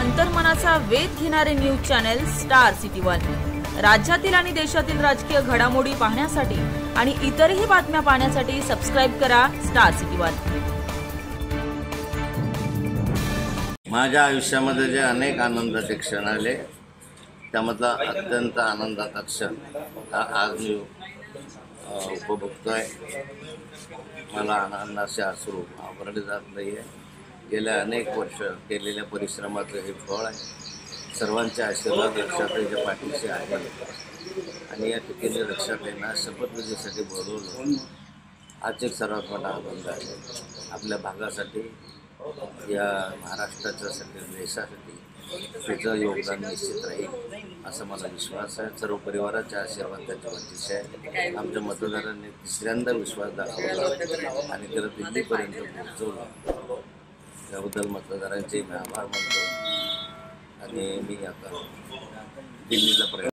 अंतर्मनाचा वेध घेणारे news channel star city one. राज्यातील आणि देशातील राजकीय घडामोडी पाहण्यासाठी आणि इतरही बातम्या पाहण्यासाठी सबस्क्राइब करा स्टार सिटी वन। माझ्या आयुष्यामध्ये जे अनेक आनंदाचे क्षण आले त्यामधला अत्यंत आनंदाचा क्षण आज मी उपभोगतोय। मला आनंदाचे अश्रू आवरले जात नाही आहे। गेल्या अनेक वर्ष केलेल्या परिश्रमाचं हे फळ आहे। सर्वांच्या आशीर्वाद रक्षाताईच्या पाठीशी आहे आणि या ठिकाणी रक्षाताईंना शपथविधीसाठी बोलवलं। आज एक सर्वात मोठा आनंद आहे आपल्या भागासाठी, या महाराष्ट्राच्यासाठी, देशासाठी त्याचं योगदान निश्चित राहील असं मला विश्वास आहे। सर्व परिवाराच्या आशीर्वाद त्याच्या वतीचे आहे। आमच्या मतदारांनी तिसऱ्यांदा विश्वास दाखवला आणि त्याला दिल्लीपर्यंत पोहोचवलं। त्याबद्दल मतदारांचे मी आभार मानतो आणि मी आता दिल्लीला